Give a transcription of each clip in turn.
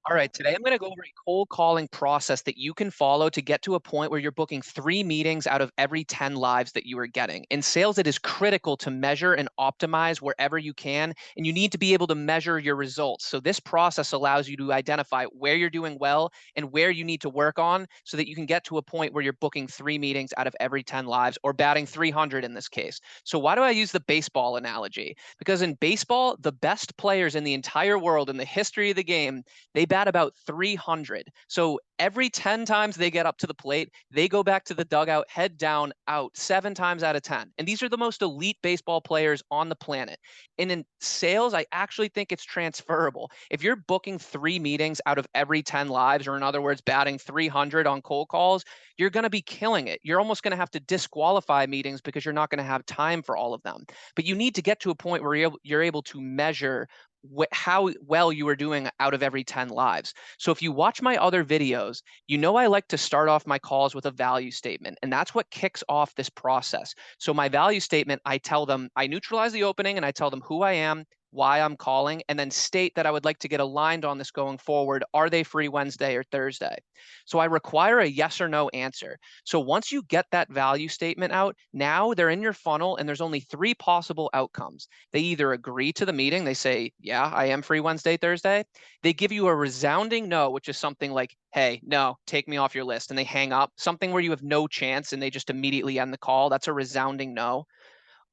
All right, today I'm going to go over a cold calling process that you can follow to get to a point where you're booking 3 meetings out of every 10 lives that you are getting. In sales, it is critical to measure and optimize wherever you can, and you need to be able to measure your results. So this process allows you to identify where you're doing well and where you need to work on so that you can get to a point where you're booking 3 meetings out of every 10 lives, or batting 300 in this case. So why do I use the baseball analogy? Because in baseball, the best players in the entire world in the history of the game, they bat about 300. So every 10 times they get up to the plate, they go back to the dugout, head down, out 7 times out of 10. And these are the most elite baseball players on the planet. And in sales, I actually think it's transferable. If you're booking 3 meetings out of every 10 lives, or in other words, batting 300 on cold calls, you're going to be killing it. You're almost going to have to disqualify meetings because you're not going to have time for all of them. But you need to get to a point where you're able to measure how well you are doing out of every 10 lives. So if you watch my other videos, you know I like to start off my calls with a value statement, and that's what kicks off this process. So my value statement, I tell them, I neutralize the opening and I tell them who I am, why I'm calling, and then state that I would like to get aligned on this going forward. Are they free Wednesday or Thursday? So I require a yes or no answer. So once you get that value statement out, now they're in your funnel and there's only 3 possible outcomes. They either agree to the meeting, they say, yeah, I am free Wednesday, Thursday. They give you a resounding no, which is something like, hey, no, take me off your list. And they hang up, something where you have no chance and they just immediately end the call. That's a resounding no.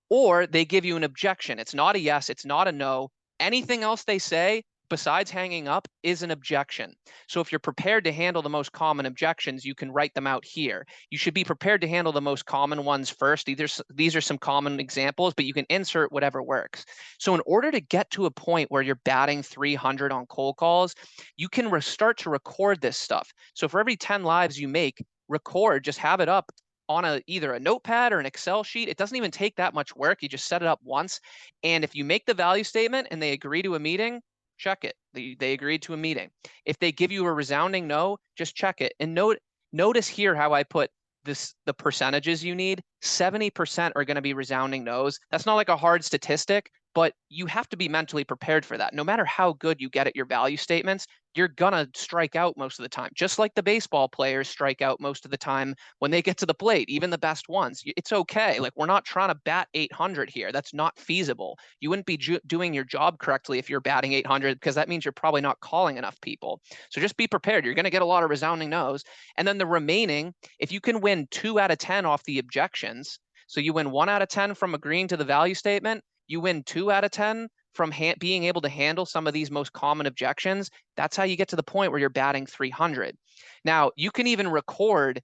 Or they give you an objection. It's not a yes, it's not a no. Anything else they say besides hanging up is an objection. So if you're prepared to handle the most common objections, you can write them out here. You should be prepared to handle the most common ones first. These are some common examples, but you can insert whatever works. So in order to get to a point where you're batting 300 on cold calls, you can start to record this stuff. So for every 10 lives you make, record, just have it up on either a notepad or an Excel sheet. It doesn't even take that much work. You just set it up once. And if you make the value statement and they agree to a meeting, check it. They agreed to a meeting. If they give you a resounding no, just check it. And notice here how I put the percentages you need. 70% are going to be resounding no's. That's not like a hard statistic, but you have to be mentally prepared for that. No matter how good you get at your value statements, you're gonna strike out most of the time, just like the baseball players strike out most of the time when they get to the plate, even the best ones. It's okay. Like, we're not trying to bat 800 here. That's not feasible. You wouldn't be doing your job correctly if you're batting 800, because that means you're probably not calling enough people. So just be prepared. You're going to get a lot of resounding no's. And then the remaining, if you can win 2 out of 10 off the objections, so you win 1 out of 10 from agreeing to the value statement, you win 2 out of 10 from being able to handle some of these most common objections. That's how you get to the point where you're batting 300. Now, you can even record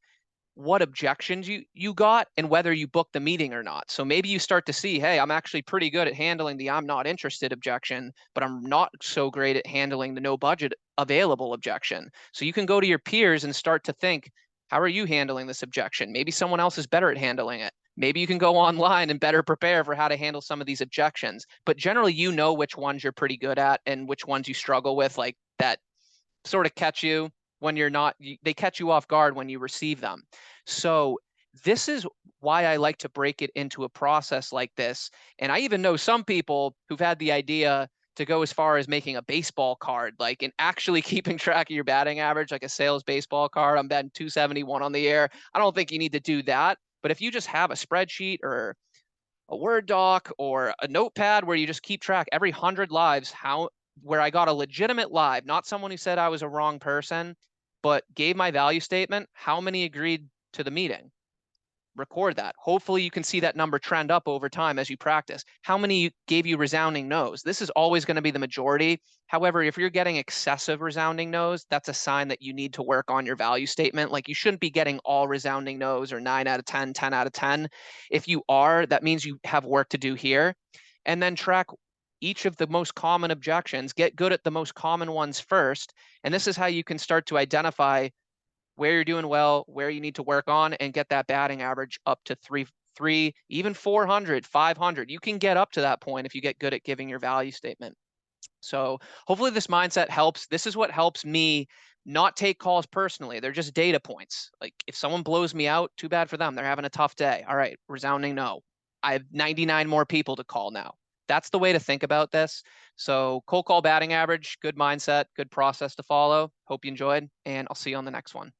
what objections you got and whether you booked the meeting or not. So maybe you start to see, hey, I'm actually pretty good at handling the I'm not interested objection, but I'm not so great at handling the no budget available objection. So you can go to your peers and start to think, how are you handling this objection? Maybe someone else is better at handling it. Maybe you can go online and better prepare for how to handle some of these objections. But generally, you know which ones you're pretty good at and which ones you struggle with, like that sort of catch you when you're not, they catch you off guard when you receive them. So this is why I like to break it into a process like this. And I even know some people who've had the idea to go as far as making a baseball card, like, and actually keeping track of your batting average, like a sales baseball card. I'm batting 271 on the air. I don't think you need to do that. But if you just have a spreadsheet or a Word doc or a notepad where you just keep track every 100 lives, where I got a legitimate live, not someone who said I was a wrong person, but gave my value statement, how many agreed to the meeting? Record that. Hopefully you can see that number trend up over time as you practice. How many gave you resounding no's? This is always going to be the majority. However, if you're getting excessive resounding no's, that's a sign that you need to work on your value statement. Like, you shouldn't be getting all resounding no's or 9 out of 10, 10 out of 10. If you are, that means you have work to do here. And then track each of the most common objections, get good at the most common ones first. And this is how you can start to identify where you're doing well, where you need to work on, and get that batting average up to three, even 400, 500. You can get up to that point if you get good at giving your value statement. So hopefully this mindset helps. This is what helps me not take calls personally. They're just data points. Like, if someone blows me out, too bad for them. They're having a tough day. All right, resounding no. I have 99 more people to call now. That's the way to think about this. So cold call batting average, good mindset, good process to follow. Hope you enjoyed, and I'll see you on the next one.